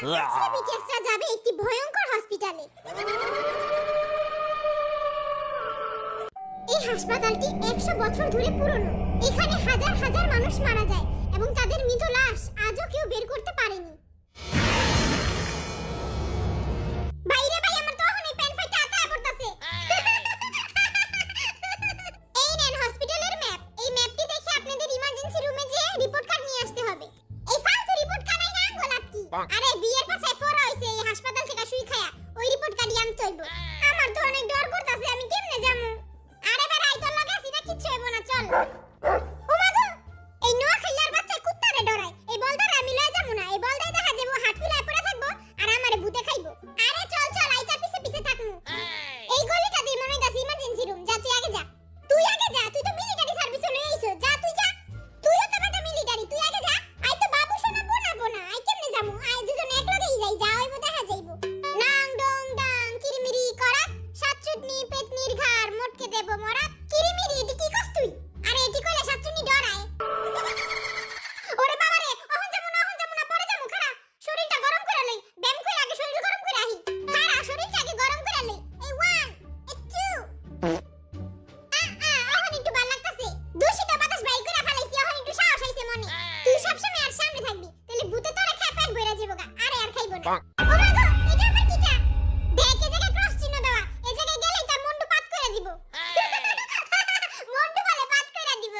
সিবিটিএসরা যাবে একটি ভয়ঙ্কর হসপিটালে। এই হাসপাতালটি 100 বছর ধরে পুরনো। এখানে হাজার হাজার মানুষ মারা যায় এবং তাদের মৃত লাশ আজও কেউ বের করতে পারেনি। বাইরে ভাই আমার তো এখনই প্যান ফাইটা আতায় পড়তাছে। এই নেন হসপিটালের ম্যাপ। এই ম্যাপটি দেখে আপনাদের ইমার্জেন্সি রুমে যেয়ে রিপোর্ট কার্ড নিয়ে আসতে হবে। এই ফালতু রিপোর্ট কার্ড নাই না গোলাপ কি? আরে বিয়ের পাছায় ফোরা হইছে এই হাসপাতাল থেকে শুই খায়া। ওই রিপোর্ট কার্ডই আনতে হইব। আমার তো অনেক ডর করতাছে, আমি কেমনে যামু? আরে বেটা আই তোর লগে আছি না, কিচ্ছু হইব না, চল। ও মা গো, এই নোয়া খাইয়ার বাচ্চা কুত্তারে ডরায়। এই বলদারে আমি লয়ে যামু না। এই বলদাই দেখা যাবো হাত ফুলায় পড়ে থাকবো আর আমারে ভূতে খাইবো। আরে চল চল, আইতার পিছে পিছে থাকমু। এই গলিটা দিয়ে মনে হইতাছে ইমার্জেন্সি রুম। যা তুই আগে যা। তুই আগে যা, তুই তো মিলিটারি সার্ভিসে লয়ে আইছো। যা তুই যা। তুইও তো বেটা মিলিটারি, তুই আগে যা। আই তো বাবু শোনা বোনাবো না। আই কেমনে যামু? আই দুজন এক লগেই যাই, যা হইবো দেখা যাইবো। নাং ডং ডাং কিরিমিরি করাত সাতচুটনি পেতনির ঘাড় মটকে দেব মরাত। কিরিমিরি এটি কি কস তুই? আরে এটি কইলে সাতচুটনি ডরায়। ওরে বাবা রে, অহন যামু না পরে যামু। খাড়া, শরীরটা গরম করে লই। ব্যায়াম কইরা আগে শরীর গরম করে আহি। খাড়া, শরীরটা আগে গরম করে লই। এই 1 এই 2 অহন একটু ভাল লাগতাছে। দূষিত বাতাস বাইর করে ফেলাইছি, অহন একটু সাহস হইছে মনে। তুই সবসময় আর সামনে থাকবি, তাহলে ভূতে তোরে খেয়ে পেট ভইরা যাবো গা। আরে আর খাইবো না। ও মা গো, এটা আবার কিটা? দেখ এই জায়গায় ক্রস চিহ্ন দেওয়া। এই জায়গায় গেলেই তার মন্টু পাত করে দিব। মন্টু বলে পাত করে দিব।